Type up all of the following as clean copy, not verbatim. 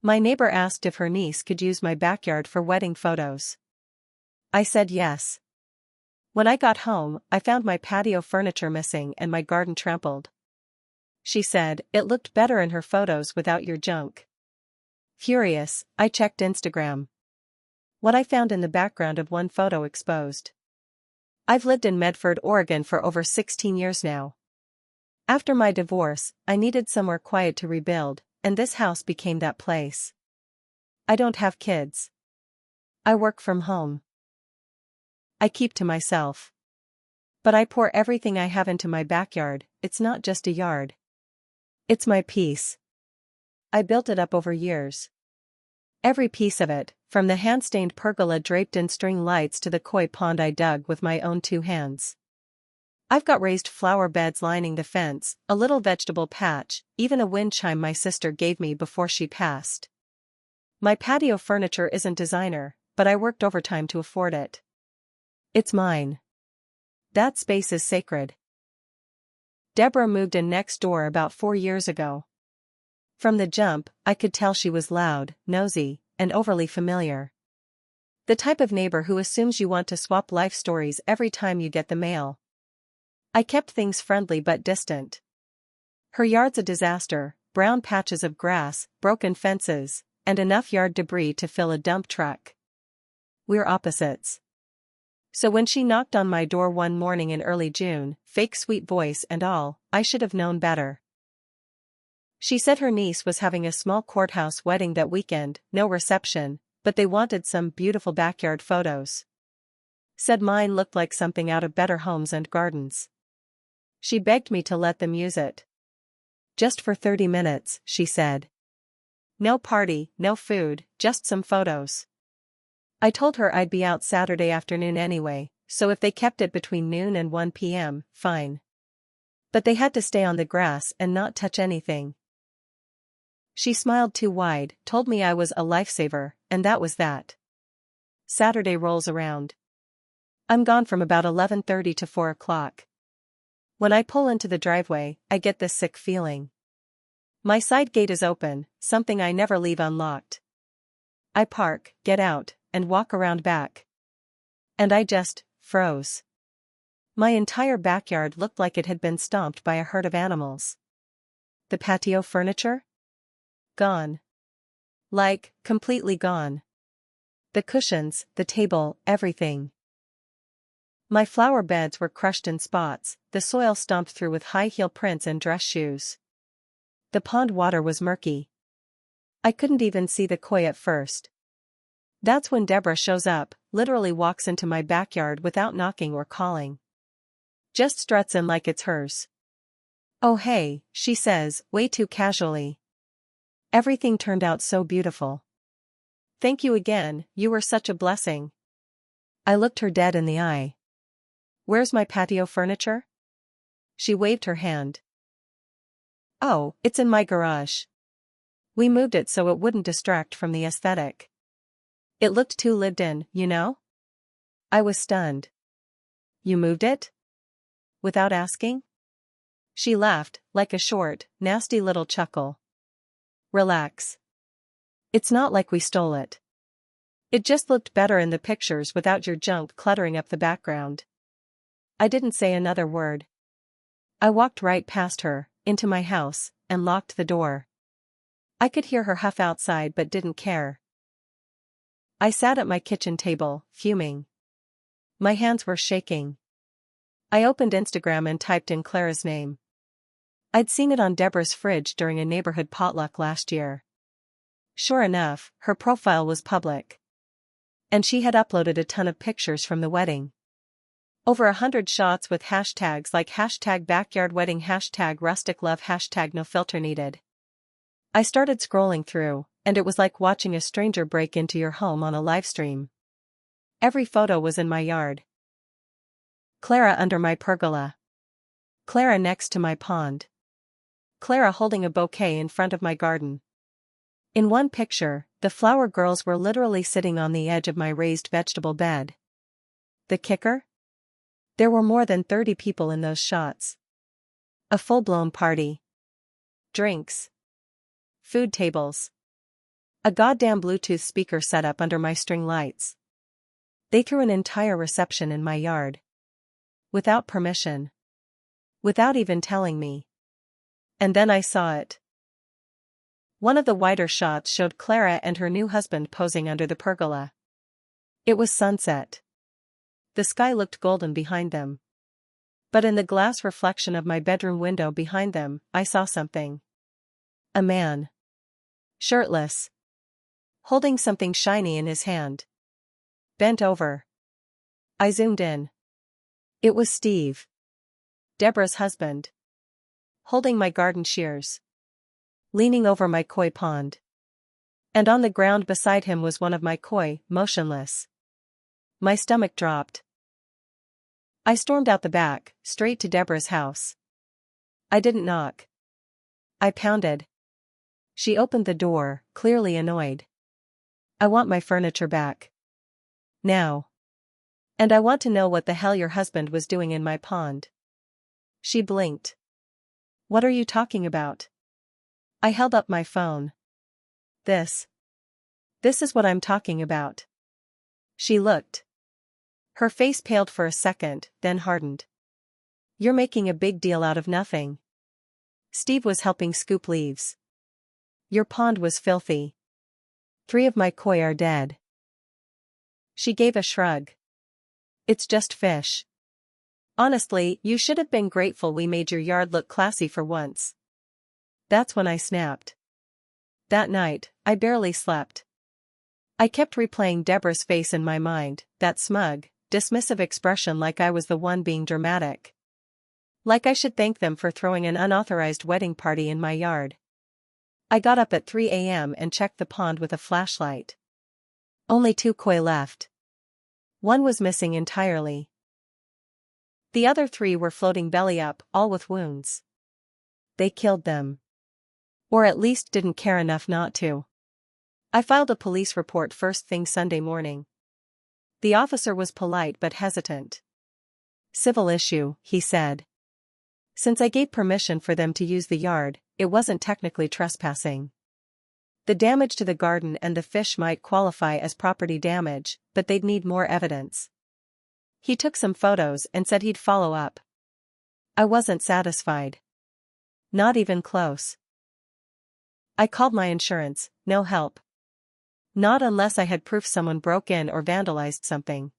My neighbor asked if her niece could use my backyard for wedding photos. I said yes. When I got home, I found my patio furniture missing and my garden trampled. She said it looked better in her photos without your junk. Furious, I checked Instagram. What I found in the background of one photo exposed. I've lived in Medford, Oregon for over 16 years now. After my divorce, I needed somewhere quiet to rebuild, and this house became that place. I don't have kids. I work from home. I keep to myself. But I pour everything I have into my backyard. It's not just a yard. It's my piece. I built it up over years. Every piece of it, from the hand-stained pergola draped in string lights to the koi pond I dug with my own 2 hands. I've got raised flower beds lining the fence, a little vegetable patch, even a wind chime my sister gave me before she passed. My patio furniture isn't designer, but I worked overtime to afford it. It's mine. That space is sacred. Deborah moved in next door about 4 years ago. From the jump, I could tell she was loud, nosy, and overly familiar. The type of neighbor who assumes you want to swap life stories every time you get the mail. I kept things friendly but distant. Her yard's a disaster, brown patches of grass, broken fences, and enough yard debris to fill a dump truck. We're opposites. So when she knocked on my door one morning in early June, fake sweet voice and all, I should have known better. She said her niece was having a small courthouse wedding that weekend, no reception, but they wanted some beautiful backyard photos. Said mine looked like something out of Better Homes and Gardens. She begged me to let them use it. Just for 30 minutes, she said. No party, no food, just some photos. I told her I'd be out Saturday afternoon anyway, so if they kept it between noon and 1 p.m., fine. But they had to stay on the grass and not touch anything. She smiled too wide, told me I was a lifesaver, and that was that. Saturday rolls around. I'm gone from about 11:30 to 4 o'clock. When I pull into the driveway, I get this sick feeling. My side gate is open, something I never leave unlocked. I park, get out, and walk around back. And I just froze. My entire backyard looked like it had been stomped by a herd of animals. The patio furniture? Gone. Like, completely gone. The cushions, the table, everything. My flower beds were crushed in spots, the soil stomped through with high heel prints and dress shoes. The pond water was murky. I couldn't even see the koi at first. That's when Deborah shows up, literally walks into my backyard without knocking or calling. Just struts in like it's hers. Oh hey, she says, way too casually. Everything turned out so beautiful. Thank you again, you were such a blessing. I looked her dead in the eye. Where's my patio furniture? She waved her hand. Oh, it's in my garage. We moved it so it wouldn't distract from the aesthetic. It looked too lived in, you know? I was stunned. You moved it? Without asking? She laughed, like a short, nasty little chuckle. Relax. It's not like we stole it. It just looked better in the pictures without your junk cluttering up the background. I didn't say another word. I walked right past her, into my house, and locked the door. I could hear her huff outside but didn't care. I sat at my kitchen table, fuming. My hands were shaking. I opened Instagram and typed in Clara's name. I'd seen it on Deborah's fridge during a neighborhood potluck last year. Sure enough, her profile was public. And she had uploaded a ton of pictures from the wedding. Over 100 shots with hashtags like #backyardwedding, #rustic love, #no-filter needed. I started scrolling through, and it was like watching a stranger break into your home on a livestream. Every photo was in my yard. Clara under my pergola. Clara next to my pond. Clara holding a bouquet in front of my garden. In one picture, the flower girls were literally sitting on the edge of my raised vegetable bed. The kicker? There were more than 30 people in those shots. A full-blown party. Drinks. Food tables. A goddamn Bluetooth speaker set up under my string lights. They threw an entire reception in my yard. Without permission. Without even telling me. And then I saw it. One of the wider shots showed Clara and her new husband posing under the pergola. It was sunset. The sky looked golden behind them. But in the glass reflection of my bedroom window behind them, I saw something. A man. Shirtless. Holding something shiny in his hand. Bent over. I zoomed in. It was Steve. Deborah's husband. Holding my garden shears. Leaning over my koi pond. And on the ground beside him was one of my koi, motionless. My stomach dropped. I stormed out the back, straight to Deborah's house. I didn't knock. I pounded. She opened the door, clearly annoyed. I want my furniture back. Now. And I want to know what the hell your husband was doing in my pond. She blinked. What are you talking about? I held up my phone. This is what I'm talking about. She looked. Her face paled for a second, then hardened. You're making a big deal out of nothing. Steve was helping scoop leaves. Your pond was filthy. 3 of my koi are dead. She gave a shrug. It's just fish. Honestly, you should have been grateful we made your yard look classy for once. That's when I snapped. That night, I barely slept. I kept replaying Deborah's face in my mind, that smug, dismissive expression like I was the one being dramatic. Like I should thank them for throwing an unauthorized wedding party in my yard. I got up at 3 a.m. and checked the pond with a flashlight. Only 2 koi left. One was missing entirely. The other 3 were floating belly up, all with wounds. They killed them. Or at least didn't care enough not to. I filed a police report first thing Sunday morning. The officer was polite but hesitant. Civil issue, he said. Since I gave permission for them to use the yard, it wasn't technically trespassing. The damage to the garden and the fish might qualify as property damage, but they'd need more evidence. He took some photos and said he'd follow up. I wasn't satisfied. Not even close. I called my insurance, no help. Not unless I had proof someone broke in or vandalized something.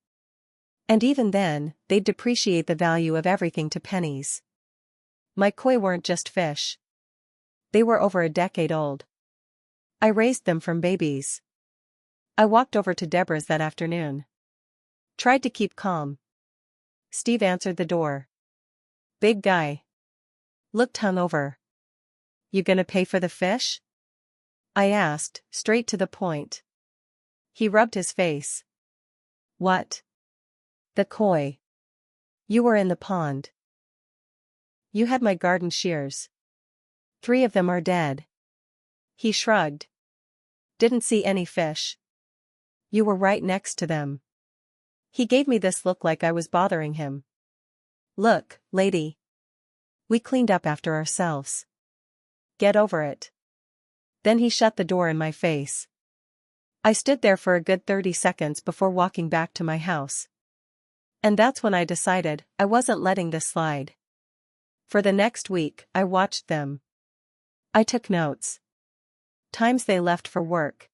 And even then, they'd depreciate the value of everything to pennies. My koi weren't just fish. They were over a decade old. I raised them from babies. I walked over to Deborah's that afternoon. Tried to keep calm. Steve answered the door. Big guy. Looked hungover. You gonna pay for the fish? I asked, straight to the point. He rubbed his face. What? The koi. You were in the pond. You had my garden shears. 3 of them are dead. He shrugged. Didn't see any fish. You were right next to them. He gave me this look like I was bothering him. Look, lady. We cleaned up after ourselves. Get over it. Then he shut the door in my face. I stood there for a good 30 seconds before walking back to my house. And that's when I decided I wasn't letting this slide. For the next week, I watched them. I took notes. Times they left for work.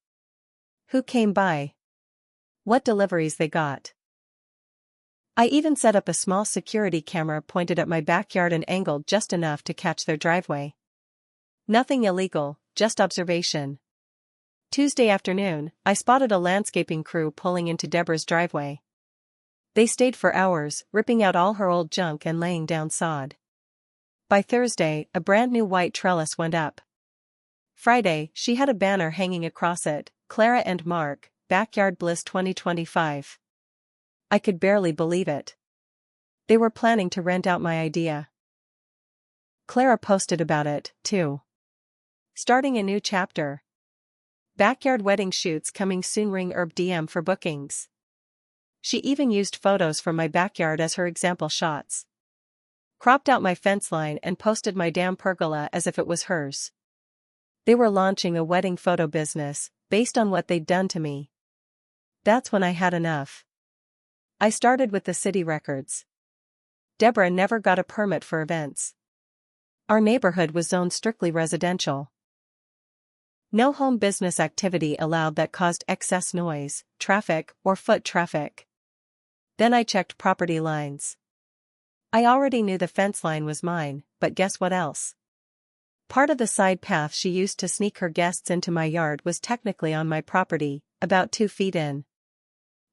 Who came by. What deliveries they got. I even set up a small security camera pointed at my backyard and angled just enough to catch their driveway. Nothing illegal, just observation. Tuesday afternoon, I spotted a landscaping crew pulling into Deborah's driveway. They stayed for hours, ripping out all her old junk and laying down sod. By Thursday, a brand new white trellis went up. Friday, she had a banner hanging across it, Clara and Mark, Backyard Bliss 2025. I could barely believe it. They were planning to rent out my idea. Clara posted about it, too. Starting a new chapter. Backyard wedding shoots coming soon. Ring Herb DM for bookings. She even used photos from my backyard as her example shots. Cropped out my fence line and posted my damn pergola as if it was hers. They were launching a wedding photo business, based on what they'd done to me. That's when I had enough. I started with the city records. Deborah never got a permit for events. Our neighborhood was zoned strictly residential. No home business activity allowed that caused excess noise, traffic, or foot traffic. Then I checked property lines. I already knew the fence line was mine, but guess what else? Part of the side path she used to sneak her guests into my yard was technically on my property, about 2 feet in.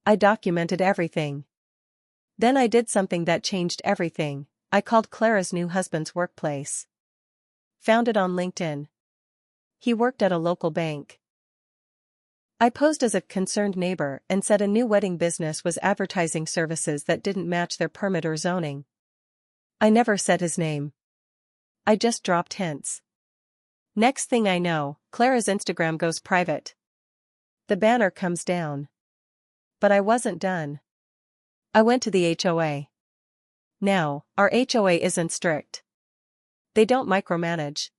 I documented everything. Then I did something that changed everything. I called Clara's new husband's workplace. Found it on LinkedIn. He worked at a local bank. I posed as a concerned neighbor and said a new wedding business was advertising services that didn't match their permit or zoning. I never said his name. I just dropped hints. Next thing I know, Clara's Instagram goes private. The banner comes down. But I wasn't done. I went to the HOA. Now, our HOA isn't strict. They don't micromanage.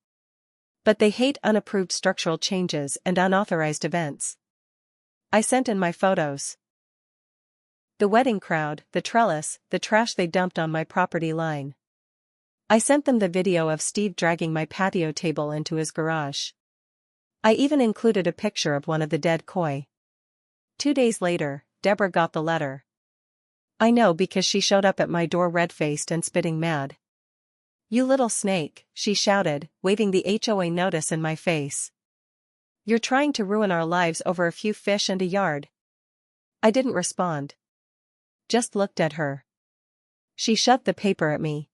But they hate unapproved structural changes and unauthorized events. I sent in my photos. The wedding crowd, the trellis, the trash they dumped on my property line. I sent them the video of Steve dragging my patio table into his garage. I even included a picture of one of the dead koi. 2 days later, Deborah got the letter. I know because she showed up at my door red-faced and spitting mad. "You little snake," she shouted, waving the HOA notice in my face. "You're trying to ruin our lives over a few fish and a yard." I didn't respond. Just looked at her. She shoved the paper at me.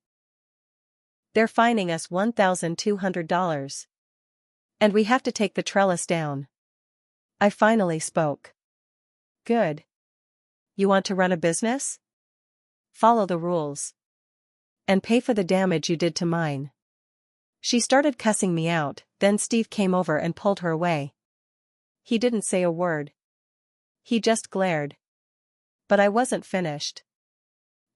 "They're fining us $1,200. And we have to take the trellis down." I finally spoke. "Good. You want to run a business? Follow the rules. And pay for the damage you did to mine." She started cussing me out, then Steve came over and pulled her away. He didn't say a word. He just glared. But I wasn't finished.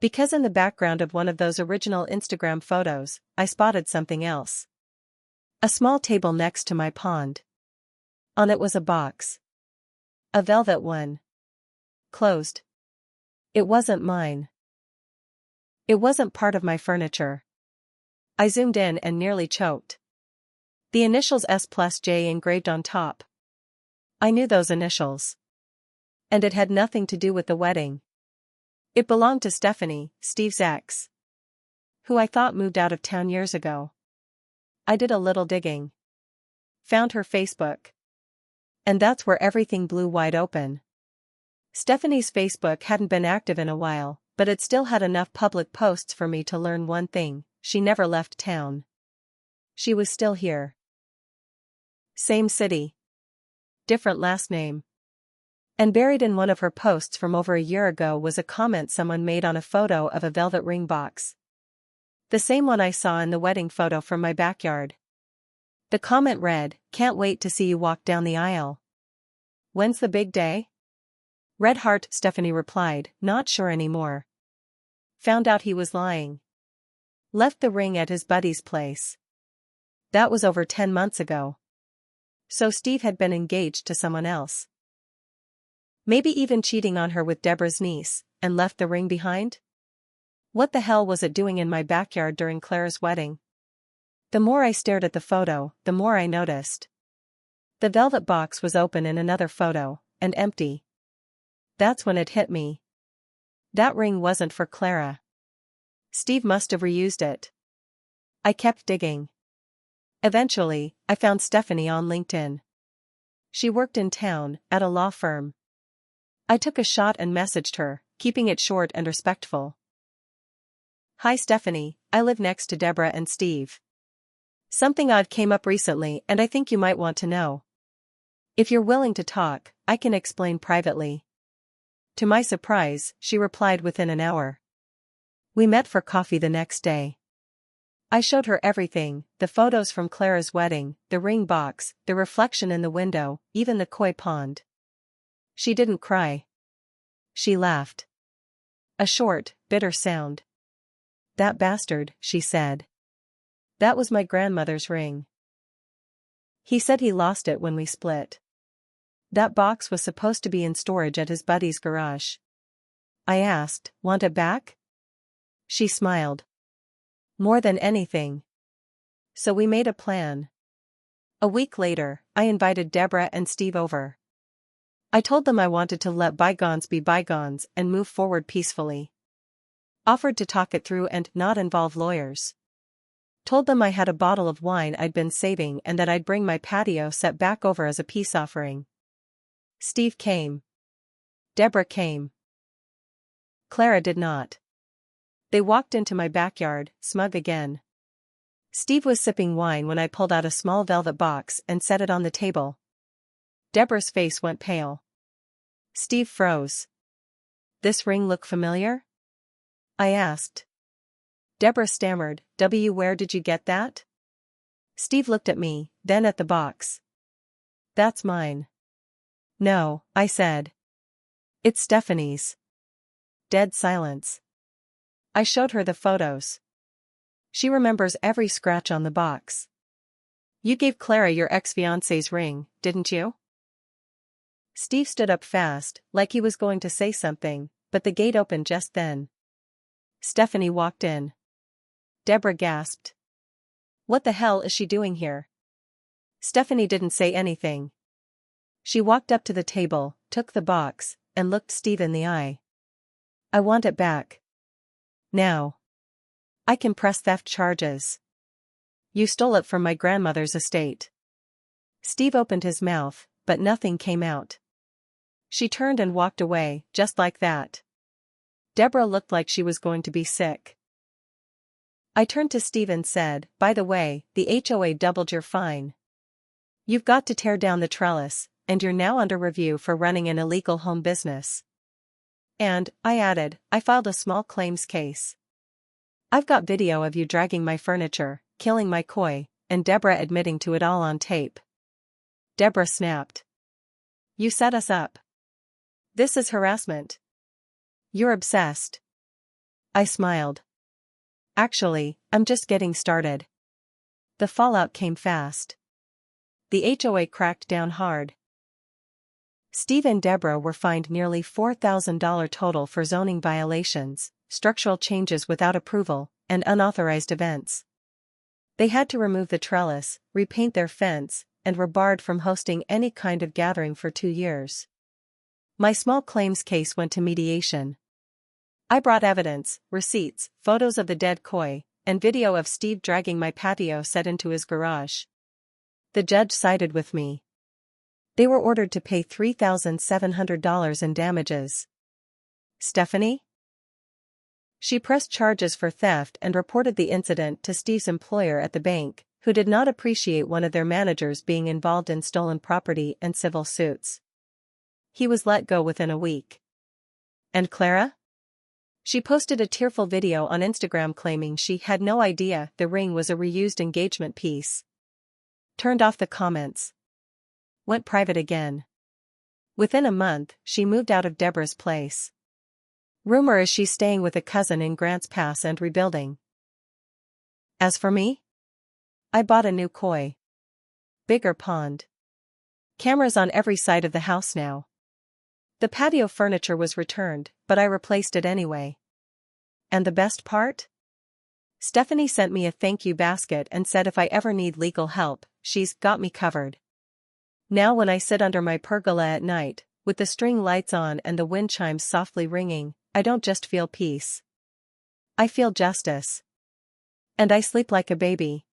Because in the background of one of those original Instagram photos, I spotted something else. A small table next to my pond. On it was a box. A velvet one. Closed. It wasn't mine. It wasn't part of my furniture. I zoomed in and nearly choked. The initials S+J engraved on top. I knew those initials. And it had nothing to do with the wedding. It belonged to Stephanie, Steve's ex, who I thought moved out of town years ago. I did a little digging. Found her Facebook. And that's where everything blew wide open. Stephanie's Facebook hadn't been active in a while, but it still had enough public posts for me to learn one thing: she never left town. She was still here. Same city. Different last name. And buried in one of her posts from over a year ago was a comment someone made on a photo of a velvet ring box. The same one I saw in the wedding photo from my backyard. The comment read, "Can't wait to see you walk down the aisle. When's the big day?" Red heart, Stephanie replied, "Not sure anymore." Found out he was lying. Left the ring at his buddy's place. That was over 10 months ago. So Steve had been engaged to someone else. Maybe even cheating on her with Deborah's niece, and left the ring behind? What the hell was it doing in my backyard during Clara's wedding? The more I stared at the photo, the more I noticed. The velvet box was open in another photo, and empty. That's when it hit me. That ring wasn't for Clara. Steve must have reused it. I kept digging. Eventually, I found Stephanie on LinkedIn. She worked in town, at a law firm. I took a shot and messaged her, keeping it short and respectful. "Hi Stephanie, I live next to Deborah and Steve. Something odd came up recently and I think you might want to know. If you're willing to talk, I can explain privately." To my surprise, she replied within an hour. We met for coffee the next day. I showed her everything: the photos from Clara's wedding, the ring box, the reflection in the window, even the koi pond. She didn't cry. She laughed. A short, bitter sound. "That bastard," she said. "That was my grandmother's ring. He said he lost it when we split." That box was supposed to be in storage at his buddy's garage. I asked, "Want it back?" She smiled. "More than anything." So we made a plan. A week later, I invited Deborah and Steve over. I told them I wanted to let bygones be bygones and move forward peacefully. Offered to talk it through and not involve lawyers. Told them I had a bottle of wine I'd been saving and that I'd bring my patio set back over as a peace offering. Steve came. Deborah came. Clara did not. They walked into my backyard, smug again. Steve was sipping wine when I pulled out a small velvet box and set it on the table. Deborah's face went pale. Steve froze. "This ring look familiar?" I asked. Deborah stammered, Where did you get that?" Steve looked at me, then at the box. "That's mine." "No," I said. "It's Stephanie's." Dead silence. I showed her the photos. She remembers every scratch on the box. "You gave Clara your ex-fiancé's ring, didn't you?" Steve stood up fast, like he was going to say something, but the gate opened just then. Stephanie walked in. Deborah gasped. "What the hell is she doing here?" Stephanie didn't say anything. She walked up to the table, took the box, and looked Steve in the eye. "I want it back. Now. I can press theft charges. You stole it from my grandmother's estate." Steve opened his mouth, but nothing came out. She turned and walked away, just like that. Deborah looked like she was going to be sick. I turned to Steve and said, "By the way, the HOA doubled your fine. You've got to tear down the trellis, and you're now under review for running an illegal home business." And, I added, "I filed a small claims case. I've got video of you dragging my furniture, killing my koi, and Deborah admitting to it all on tape." Deborah snapped. "You set us up. This is harassment. You're obsessed." I smiled. "Actually, I'm just getting started." The fallout came fast. The HOA cracked down hard. Steve and Deborah were fined nearly $4,000 total for zoning violations, structural changes without approval, and unauthorized events. They had to remove the trellis, repaint their fence, and were barred from hosting any kind of gathering for 2 years. My small claims case went to mediation. I brought evidence, receipts, photos of the dead koi, and video of Steve dragging my patio set into his garage. The judge sided with me. They were ordered to pay $3,700 in damages. Stephanie? She pressed charges for theft and reported the incident to Steve's employer at the bank, who did not appreciate one of their managers being involved in stolen property and civil suits. He was let go within a week. And Clara? She posted a tearful video on Instagram claiming she had no idea the ring was a reused engagement piece. Turned off the comments. Went private again. Within a month, she moved out of Deborah's place. Rumor is she's staying with a cousin in Grants Pass and rebuilding. As for me? I bought a new koi. Bigger pond. Cameras on every side of the house now. The patio furniture was returned, but I replaced it anyway. And the best part? Stephanie sent me a thank you basket and said if I ever need legal help, she's got me covered. Now when I sit under my pergola at night, with the string lights on and the wind chimes softly ringing, I don't just feel peace. I feel justice. And I sleep like a baby.